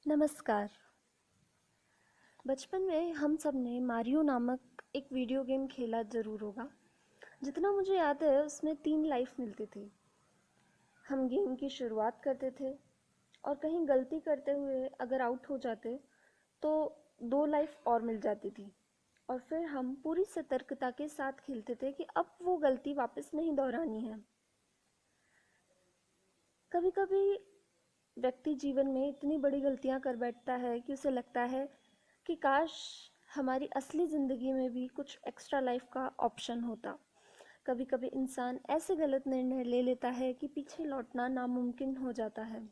नमस्कार। बचपन में हम सब ने मारियो नामक एक वीडियो गेम खेला ज़रूर होगा। जितना मुझे याद है उसमें 3 लाइफ मिलती थी। हम गेम की शुरुआत करते थे और कहीं गलती करते हुए अगर आउट हो जाते तो 2 लाइफ और मिल जाती थी और फिर हम पूरी सतर्कता के साथ खेलते थे कि अब वो गलती वापस नहीं दोहरानी है। कभी कभी व्यक्ति जीवन में इतनी बड़ी गलतियां कर बैठता है कि उसे लगता है कि काश हमारी असली ज़िंदगी में भी कुछ एक्स्ट्रा लाइफ का ऑप्शन होता। कभी कभी इंसान ऐसे गलत निर्णय ले लेता है कि पीछे लौटना नामुमकिन हो जाता है।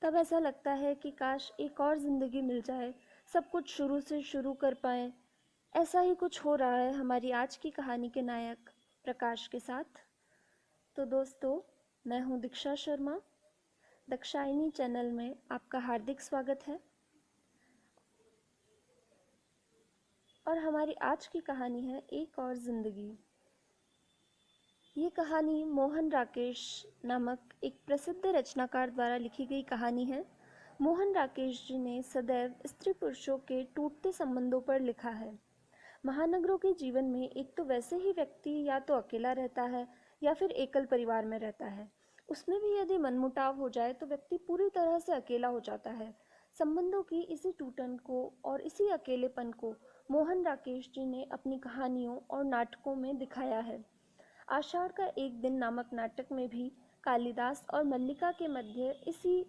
तब ऐसा लगता है कि काश एक और ज़िंदगी मिल जाए, सब कुछ शुरू से शुरू कर पाएँ। ऐसा ही कुछ हो रहा है हमारी आज की कहानी के नायक प्रकाश के साथ। तो दोस्तों, मैं हूँ दीक्षा शर्मा। दक्षायनी चैनल में आपका हार्दिक स्वागत है और हमारी आज की कहानी है एक और ज़िंदगी। ये कहानी मोहन राकेश नामक एक प्रसिद्ध रचनाकार द्वारा लिखी गई कहानी है। मोहन राकेश जी ने सदैव स्त्री पुरुषों के टूटते संबंधों पर लिखा है। महानगरों के जीवन में एक तो वैसे ही व्यक्ति या तो अकेला रहता है या फिर एकल परिवार में रहता है। उसमें भी यदि मनमुटाव हो जाए तो व्यक्ति पूरी तरह से अकेला हो जाता है। संबंधों की इसी टूटन को और इसी अकेलेपन को मोहन राकेश जी ने अपनी कहानियों और नाटकों में दिखाया है। आषाढ़ का एक दिन नामक नाटक में भी कालिदास और मल्लिका के मध्य इसी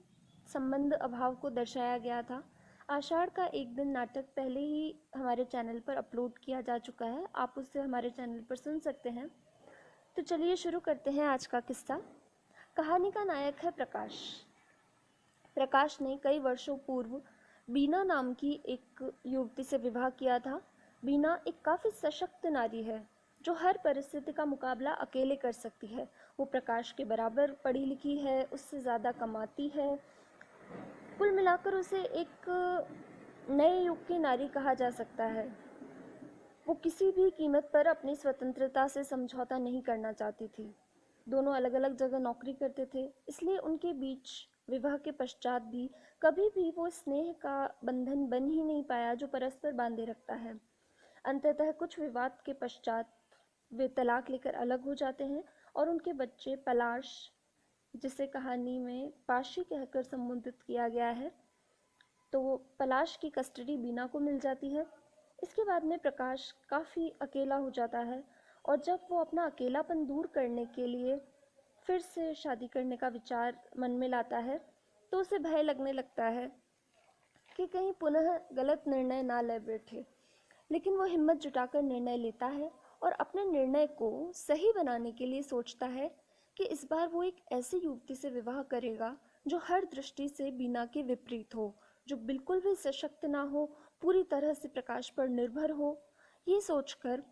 संबंध अभाव को दर्शाया गया था। आषाढ़ का एक दिन नाटक पहले ही हमारे चैनल पर अपलोड किया जा चुका है, आप उसे हमारे चैनल पर सुन सकते हैं। तो चलिए शुरू करते हैं आज का किस्सा। कहानी का नायक है प्रकाश। प्रकाश ने कई वर्षों पूर्व बीना नाम की एक युवती से विवाह किया था। बीना एक काफ़ी सशक्त नारी है जो हर परिस्थिति का मुकाबला अकेले कर सकती है। वो प्रकाश के बराबर पढ़ी लिखी है, उससे ज़्यादा कमाती है। कुल मिलाकर उसे एक नए युग की नारी कहा जा सकता है। वो किसी भी कीमत पर अपनी स्वतंत्रता से समझौता नहीं करना चाहती थी। दोनों अलग अलग जगह नौकरी करते थे, इसलिए उनके बीच विवाह के पश्चात भी कभी भी वो स्नेह का बंधन बन ही नहीं पाया जो परस्पर बांधे रखता है। अंततः कुछ विवाद के पश्चात वे तलाक लेकर अलग हो जाते हैं और उनके बच्चे पलाश, जिसे कहानी में पाशी कहकर संबोधित किया गया है, तो वो पलाश की कस्टडी बीना को मिल जाती है। इसके बाद में प्रकाश काफ़ी अकेला हो जाता है और जब वो अपना अकेलापन दूर करने के लिए फिर से शादी करने का विचार मन में लाता है तो उसे भय लगने लगता है कि कहीं पुनः गलत निर्णय ना ले बैठे। लेकिन वो हिम्मत जुटाकर निर्णय लेता है और अपने निर्णय को सही बनाने के लिए सोचता है कि इस बार वो एक ऐसी युवती से विवाह करेगा जो हर दृष्टि से बीना के विपरीत हो, जो बिल्कुल भी सशक्त ना हो, पूरी तरह से प्रकाश पर निर्भर हो। ये सोचकर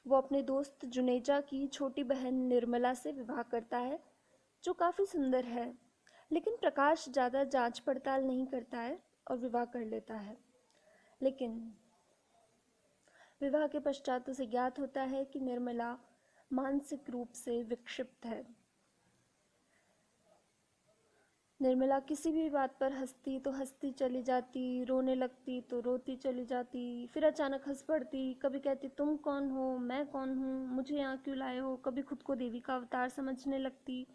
वो अपने दोस्त जुनेजा की छोटी बहन निर्मला से विवाह करता है, जो काफ़ी सुंदर है। लेकिन प्रकाश ज़्यादा जांच पड़ताल नहीं करता है और विवाह कर लेता है। लेकिन विवाह के पश्चात उसे ज्ञात होता है कि निर्मला मानसिक रूप से विक्षिप्त है। निर्मला किसी भी बात पर हंसती तो हंसती चली जाती, रोने लगती तो रोती चली जाती, फिर अचानक हंस पड़ती, कभी कहती तुम कौन हो, मैं कौन हूँ, मुझे यहाँ क्यों लाए हो, कभी खुद को देवी का अवतार समझने लगती।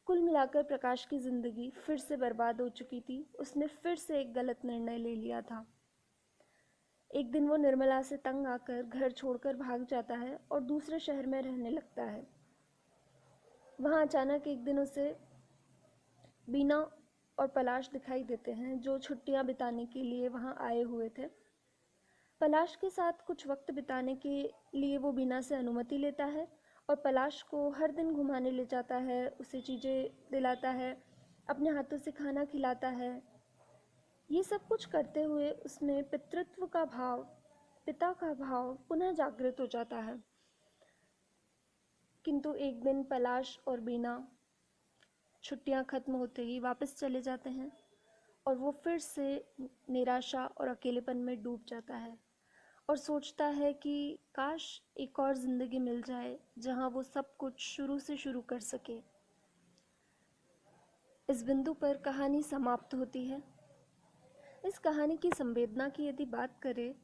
कुल मिलाकर प्रकाश की ज़िंदगी फिर से बर्बाद हो चुकी थी। उसने फिर से एक गलत निर्णय ले लिया था। एक दिन वो निर्मला से तंग आकर घर छोड़कर भाग जाता है और दूसरे शहर में रहने लगता है। वहाँ अचानक एक दिन उसे बीना और पलाश दिखाई देते हैं, जो छुट्टियाँ बिताने के लिए वहाँ आए हुए थे। पलाश के साथ कुछ वक्त बिताने के लिए वो बीना से अनुमति लेता है और पलाश को हर दिन घुमाने ले जाता है, उसे चीज़ें दिलाता है, अपने हाथों से खाना खिलाता है। ये सब कुछ करते हुए उसमें पितृत्व का भाव, पिता का भाव पुनः जागृत हो जाता है। किंतु एक दिन पलाश और बीना छुट्टियां खत्म होते ही वापस चले जाते हैं और वो फिर से निराशा और अकेलेपन में डूब जाता है और सोचता है कि काश एक और ज़िंदगी मिल जाए जहां वो सब कुछ शुरू से शुरू कर सके। इस बिंदु पर कहानी समाप्त होती है। इस कहानी की संवेदना की यदि बात करें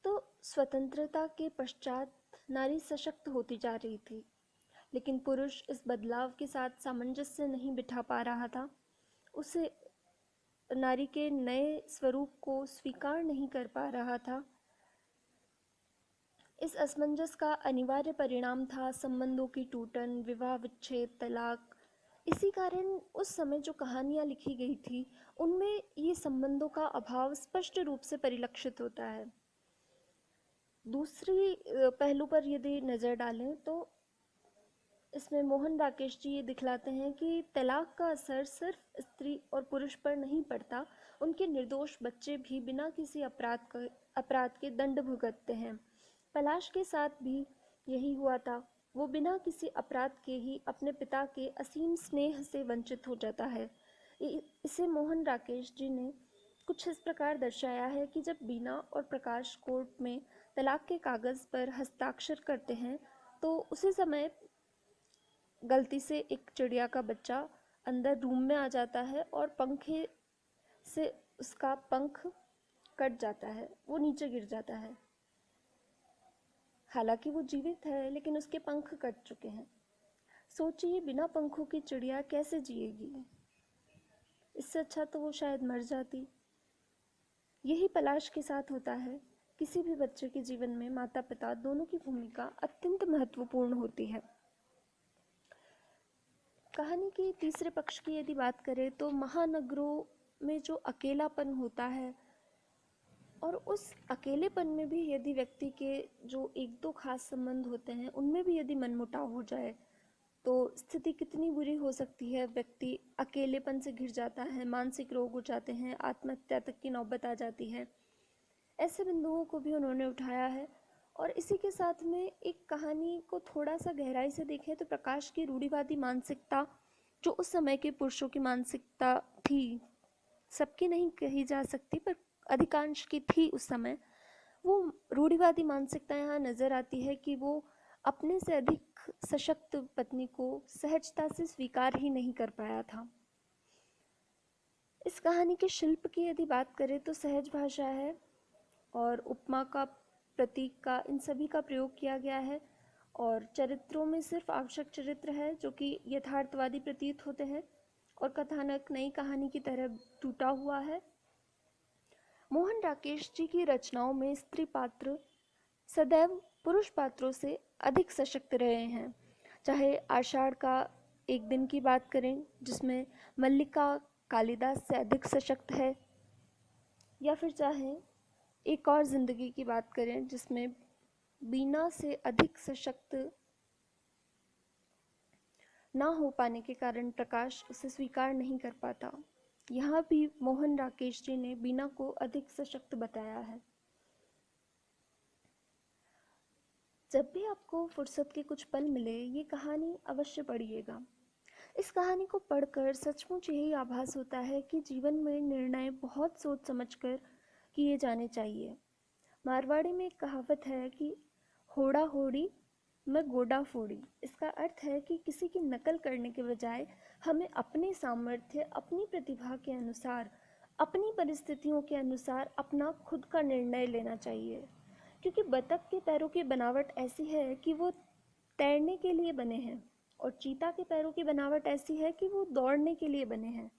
तो स्वतंत्रता के पश्चात नारी सशक्त होती जा रही थी, लेकिन पुरुष इस बदलाव के साथ सामंजस्य नहीं बिठा पा रहा था। उसे नारी के नए स्वरूप को स्वीकार नहीं कर पा रहा था। इस असमंजस का अनिवार्य परिणाम था संबंधों की टूटन, विवाह विच्छेद, तलाक। इसी कारण उस समय जो कहानियाँ लिखी गई थी उनमें ये संबंधों का अभाव स्पष्ट रूप से परिलक्षित होता है। दूसरी पहलू पर यदि नज़र डालें तो इसमें मोहन राकेश जी ये दिखलाते हैं कि तलाक का असर सिर्फ स्त्री और पुरुष पर नहीं पड़ता, उनके निर्दोष बच्चे भी बिना किसी अपराध के दंड भुगतते हैं। पलाश के साथ भी यही हुआ था। वो बिना किसी अपराध के ही अपने पिता के असीम स्नेह से वंचित हो जाता है। इसे मोहन राकेश जी ने कुछ इस प्रकार दर्शाया है कि जब बीना और प्रकाश कोर्ट में तलाक के कागज़ पर हस्ताक्षर करते हैं तो उसी समय गलती से एक चिड़िया का बच्चा अंदर रूम में आ जाता है और पंखे से उसका पंख कट जाता है, वो नीचे गिर जाता है। हालांकि वो जीवित है लेकिन उसके पंख कट चुके हैं। सोचिए बिना पंखों की चिड़िया कैसे जिएगी। इससे अच्छा तो वो शायद मर जाती। यही पलाश के साथ होता है। किसी भी बच्चे के जीवन में माता पिता दोनों की भूमिका अत्यंत महत्वपूर्ण होती है। कहानी के तीसरे पक्ष की यदि बात करें तो महानगरों में जो अकेलापन होता है और उस अकेलेपन में भी यदि व्यक्ति के जो एक दो खास संबंध होते हैं उनमें भी यदि मनमुटाव हो जाए तो स्थिति कितनी बुरी हो सकती है। व्यक्ति अकेलेपन से घिर जाता है, मानसिक रोग हो जाते हैं, आत्महत्या तक की नौबत आ जाती है। ऐसे बिंदुओं को भी उन्होंने उठाया है। और इसी के साथ में एक कहानी को थोड़ा सा गहराई से देखें तो प्रकाश की रूढ़िवादी मानसिकता जो उस समय के पुरुषों की मानसिकता थी, सबकी नहीं कही जा सकती पर अधिकांश की थी उस समय, वो रूढ़िवादी मानसिकता यहाँ नज़र आती है कि वो अपने से अधिक सशक्त पत्नी को सहजता से स्वीकार ही नहीं कर पाया था। इस कहानी के शिल्प की यदि बात करें तो सहज भाषा है और उपमा का, प्रतीक का, इन सभी का प्रयोग किया गया है। और चरित्रों में सिर्फ आवश्यक चरित्र है जो कि यथार्थवादी प्रतीत होते हैं और कथानक नई कहानी की तरह टूटा हुआ है। मोहन राकेश जी की रचनाओं में स्त्री पात्र सदैव पुरुष पात्रों से अधिक सशक्त रहे हैं। चाहे आषाढ़ का एक दिन की बात करें जिसमें मल्लिका कालिदास से अधिक सशक्त है, या फिर चाहे एक और ज़िंदगी की बात करें जिसमें बीना से अधिक सशक्त ना हो पाने के कारण प्रकाश उसे स्वीकार नहीं कर पाता। यहाँ भी मोहन राकेश जी ने बीना को अधिक सशक्त बताया है। जब भी आपको फुर्सत के कुछ पल मिले ये कहानी अवश्य पढ़िएगा। इस कहानी को पढ़कर सचमुच यही आभास होता है कि जीवन में निर्णय बहुत सोच समझकर किए जाने चाहिए। मारवाड़ी में एक कहावत है कि होड़ा होड़ी मैं गोडा फोड़ी। इसका अर्थ है कि किसी की नकल करने के बजाय हमें अपने सामर्थ्य, अपनी प्रतिभा के अनुसार, अपनी परिस्थितियों के अनुसार अपना खुद का निर्णय लेना चाहिए। क्योंकि बतख के पैरों की बनावट ऐसी है कि वो तैरने के लिए बने हैं और चीता के पैरों की बनावट ऐसी है कि वो दौड़ने के लिए बने हैं।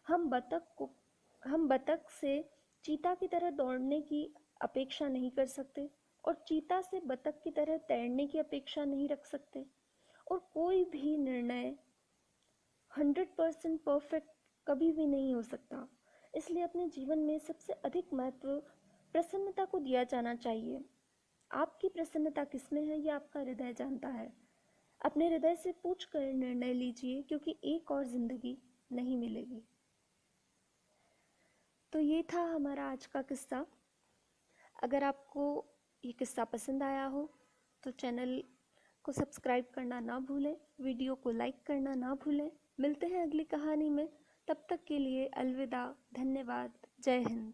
हम बतख से चीता की तरह दौड़ने की अपेक्षा नहीं कर सकते और चीता से बतख की तरह तैरने की अपेक्षा नहीं रख सकते। और कोई भी निर्णय 100% परफेक्ट कभी भी नहीं हो सकता। इसलिए अपने जीवन में सबसे अधिक महत्व प्रसन्नता को दिया जाना चाहिए। आपकी प्रसन्नता किसमें है ये आपका हृदय जानता है। अपने हृदय से पूछ कर निर्णय लीजिए क्योंकि एक और ज़िंदगी नहीं मिलेगी। तो ये था हमारा आज का किस्सा। अगर आपको ये किस्सा पसंद आया हो तो चैनल को सब्सक्राइब करना ना भूलें, वीडियो को लाइक करना ना भूलें। मिलते हैं अगली कहानी में, तब तक के लिए अलविदा, धन्यवाद, जय हिंद।